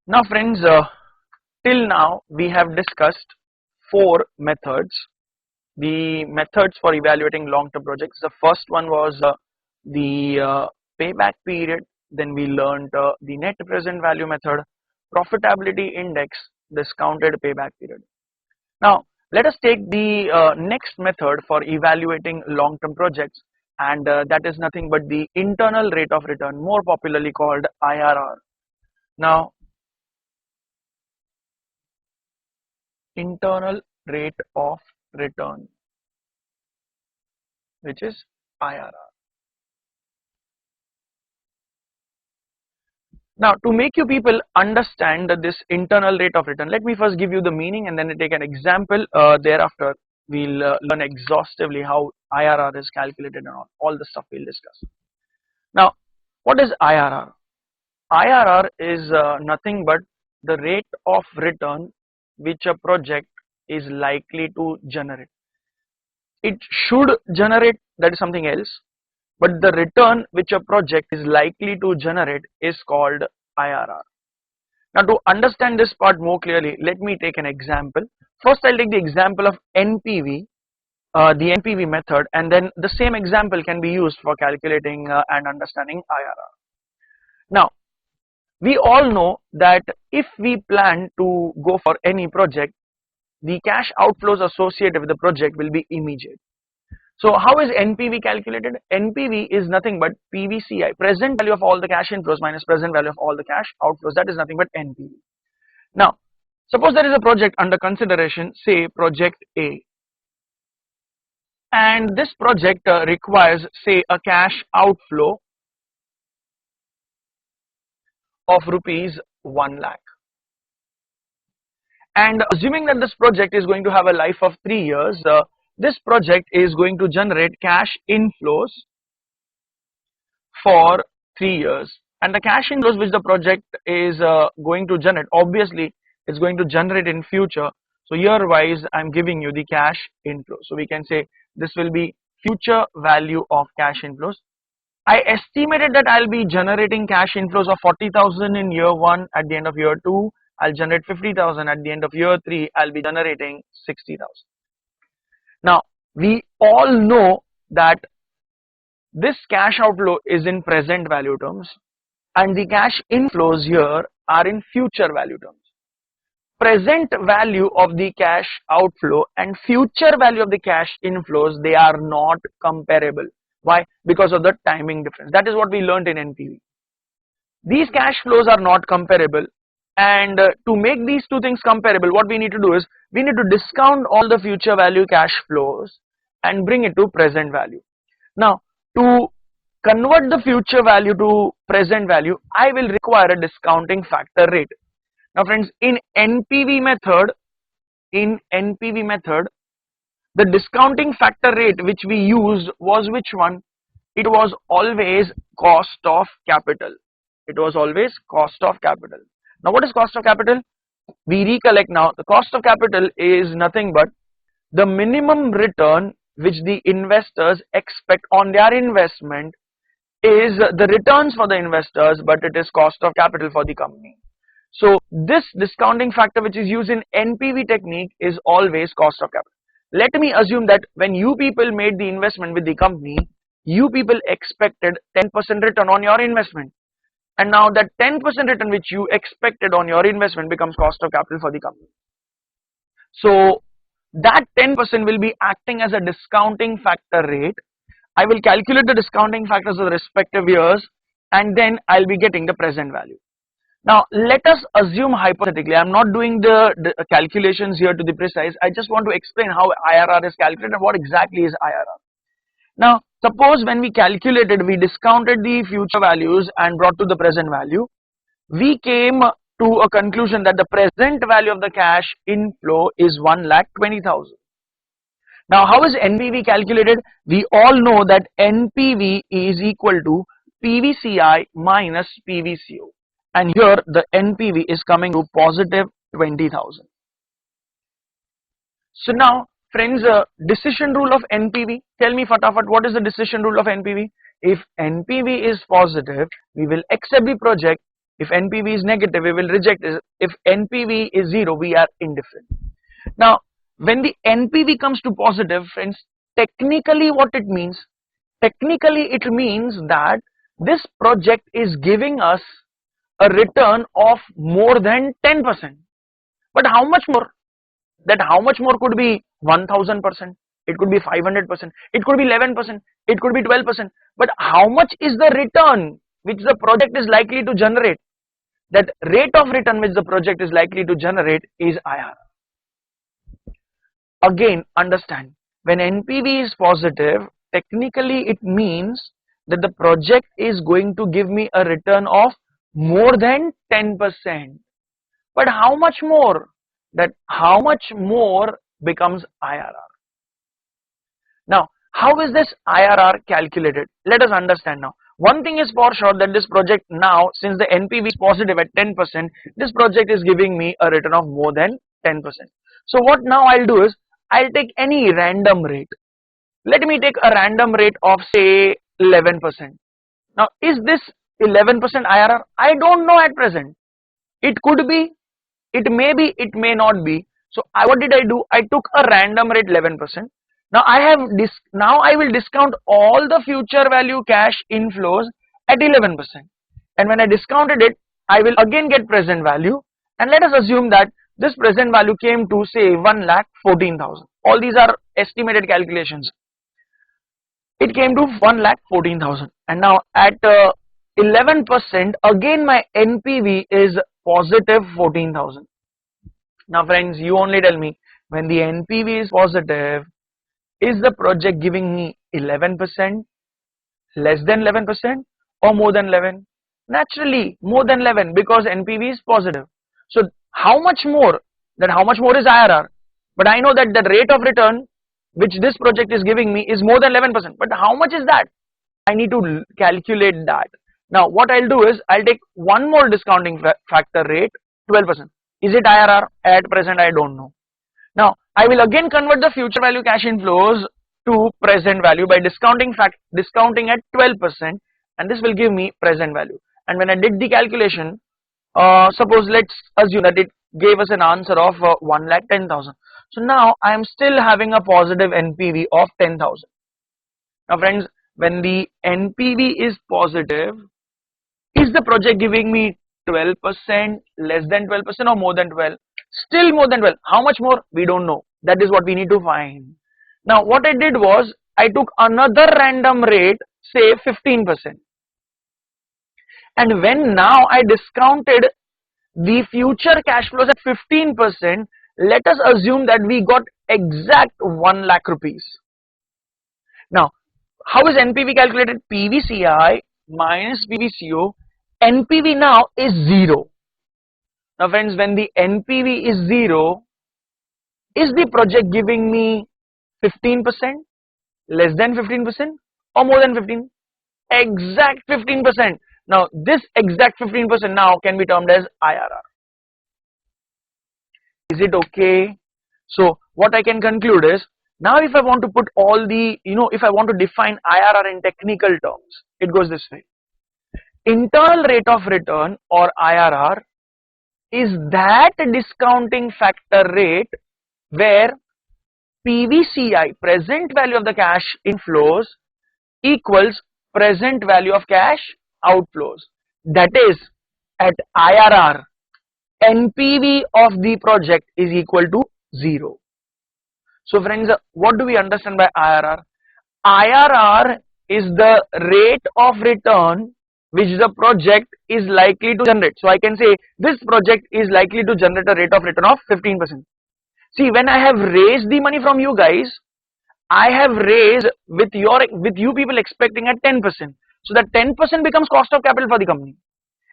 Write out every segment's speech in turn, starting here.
Now friends, till now we have discussed four methods. The methods for evaluating long-term projects. The first one was the payback period. Then we learned the net present value method, profitability index, discounted payback period. Now let us take the next method for evaluating long-term projects, and that is nothing but the internal rate of return, more popularly called IRR. Now internal rate of return, which is IRR. Now to make you people understand this internal rate of return, let me first give you the meaning and then take an example. Thereafter we'll learn exhaustively how IRR is calculated and all the stuff we'll discuss. Now what is IRR? IRR is nothing but the rate of return which a project is likely to generate. It should generate, that is something else, but the return which a project is likely to generate is called IRR. Now to understand this part more clearly, let me take an example. First I'll take the example of NPV, the NPV method, and then the same example can be used for calculating and understanding IRR. Now we all know that if we plan to go for any project, the cash outflows associated with the project will be immediate. So how is NPV calculated? NPV is nothing but PVCI, present value of all the cash inflows minus present value of all the cash outflows. That is nothing but NPV. Now suppose there is a project under consideration, say project A, and this project requires say a cash outflow of rupees 1 lakh, and assuming that this project is going to have a life of 3 years, this project is going to generate cash inflows for 3 years, and the cash inflows which the project is going to generate, obviously it's going to generate in future. So year wise I'm giving you the cash inflow. So we can say this will be future value of cash inflows. I estimated that I'll be generating cash inflows of 40,000 in year 1. At the end of year 2 I'll generate 50,000. At the end of year 3 I'll be generating 60,000. Now we all know that this cash outflow is in present value terms and the cash inflows here are in future value terms. Present value of the cash outflow and future value of the cash inflows, they are not comparable. Why? Because of the timing difference. That is what we learned in NPV. These cash flows are not comparable, and to make these two things comparable, what we need to do is we need to discount all the future value cash flows and bring it to present value. Now to convert the future value to present value, I will require a discounting factor rate. Now friends, in NPV method, the discounting factor rate which we used was which one? It was always cost of capital. It was always cost of capital. Now what is cost of capital? We recollect now, the cost of capital is nothing but the minimum return which the investors expect on their investment is the returns for the investors, but it is cost of capital for the company. So this discounting factor which is used in NPV technique is always cost of capital. Let me assume that when you people made the investment with the company, you people expected 10% return on your investment, and now that 10% return which you expected on your investment becomes cost of capital for the company. So that 10% will be acting as a discounting factor rate. I will calculate the discounting factors of the respective years and then I'll be getting the present value. Now let us assume hypothetically, I'm not doing the calculations here to the precise, I just want to explain how IRR is calculated and what exactly is IRR. Now suppose when we calculated, we discounted the future values and brought to the present value, we came to a conclusion that the present value of the cash inflow is 1,20,000. Now how is NPV calculated? We all know that NPV is equal to PVCI minus PVCO, and here the NPV is coming to positive 20,000. So now friends, decision rule of NPV, tell me fatafat, what is the decision rule of NPV? If NPV is positive, we will accept the project If NPV is negative, we will reject it. If NPV is 0, we are indifferent. Now, when the NPV comes to positive, friends, technically what it means? Technically, it means that this project is giving us a return of more than 10%. But how much more? That how much more could be 1000%, it could be 500%, it could be 11%, it could be 12%. But how much is the return which the project is likely to generate? That rate of return which the project is likely to generate is IRR. Again, understand, when NPV is positive, technically it means that the project is going to give me a return of more than 10%. But how much more? That how much more becomes IRR. Now, how is this IRR calculated? Let us understand now. One thing is for sure, that this project now, since the NPV is positive at 10%, this project is giving me a return of more than 10%. So what now I'll do is, I'll take any random rate. Let me take a random rate of say 11%. Now, is this 11% IRR? I don't know at present. It could be, it may be, it may not be. So what did I do? I took a random rate 11%. Now I will discount all the future value cash inflows at 11%. And when I discounted it, I will again get present value. And let us assume that this present value came to say 1,14,000. All these are estimated calculations. It came to 1,14,000. And now at 11%, again my NPV is positive 14,000. Now friends, you only tell me, when the NPV is positive, is the project giving me 11%, less than 11%, or more than 11? Naturally more than 11, because NPV is positive. So how much more? That how much more is IRR? But I know that the rate of return which this project is giving me is more than 11%. But how much is that? I need to calculate that. Now what I'll do is, I'll take one more discounting factor rate, 12%. Is it IRR? At present I don't know. Now I will again convert the future value cash inflows to present value by discounting at 12%, and this will give me present value. And when I did the calculation, suppose let's assume that it gave us an answer of 1,10,000. So now I am still having a positive NPV of 10,000. Now friends, when the NPV is positive, is the project giving me 12%, less than 12%, or more than 12? Still more than 12. How much more? We don't know. That is what we need to find. Now what I did was, I took another random rate, say 15%. And when now I discounted the future cash flows at 15%, let us assume that we got exact 1 lakh rupees. Now, how is NPV calculated? PVCI minus PVCO. NPV now is 0. Now friends, when the NPV is 0, is the project giving me 15%, less than 15%, or more than 15? Exact 15%. Now this exact 15% now can be termed as IRR. Is it okay? So what I can conclude is, now if I want to put all the, if I want to define IRR in technical terms, it goes this way. Internal rate of return, or IRR, is that discounting factor rate where PVCI, present value of the cash inflows, equals present value of cash outflows. That is, at IRR, NPV of the project is equal to 0. So friends, what do we understand by IRR? IRR is the rate of return which the project is likely to generate. So I can say this project is likely to generate a rate of return of 15%. See, when I have raised the money from you guys, I have raised with you people expecting at 10%. So that 10% becomes cost of capital for the company.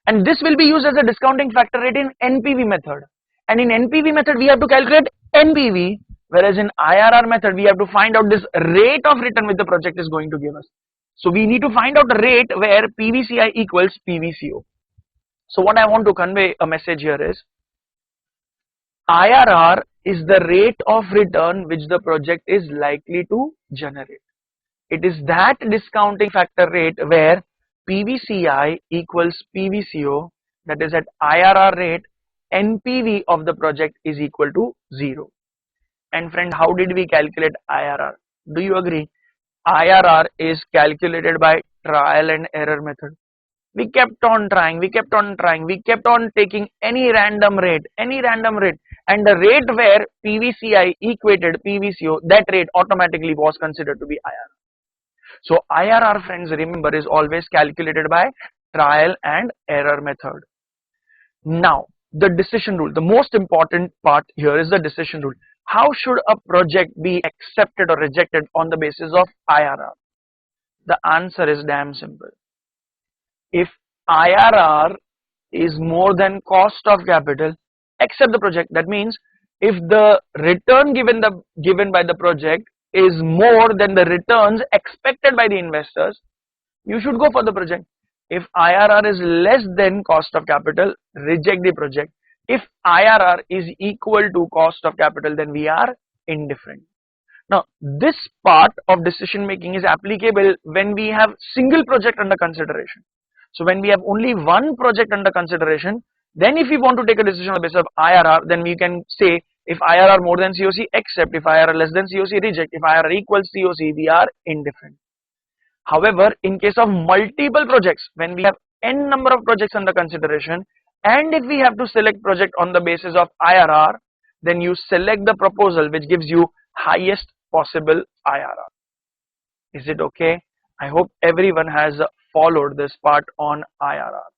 And this will be used as a discounting factor rate in NPV method. And in NPV method, we have to calculate NPV, whereas in IRR method, we have to find out this rate of return which the project is going to give us. So we need to find out the rate where PVCI equals PVCO. So what I want to convey a message here is, IRR is the rate of return which the project is likely to generate. It is that discounting factor rate where PVCI equals PVCO, that is at IRR rate, NPV of the project is equal to 0. And friend, how did we calculate IRR? Do you agree? IRR is calculated by trial and error method. We kept on trying, we kept on trying, we kept on taking any random rate, and the rate where PVCI equated PVCO, that rate automatically was considered to be IRR. So IRR, friends, remember, is always calculated by trial and error method. Now the decision rule, the most important part here is the decision rule. How should a project be accepted or rejected on the basis of IRR? The answer is damn simple. If IRR is more than cost of capital, accept the project. That means if the return given by the project is more than the returns expected by the investors, you should go for the project. If IRR is less than cost of capital, reject the project. If IRR is equal to cost of capital, then we are indifferent. Now this part of decision making is applicable when we have single project under consideration. So when we have only one project under consideration, then if we want to take a decision on the basis of IRR, then we can say if IRR more than COC, accept. If IRR less than COC, reject. If IRR equals COC, we are indifferent. However, in case of multiple projects, when we have n number of projects under consideration, and if we have to select project on the basis of IRR, then you select the proposal which gives you highest possible IRR. Is it okay? I hope everyone has followed this part on IRR.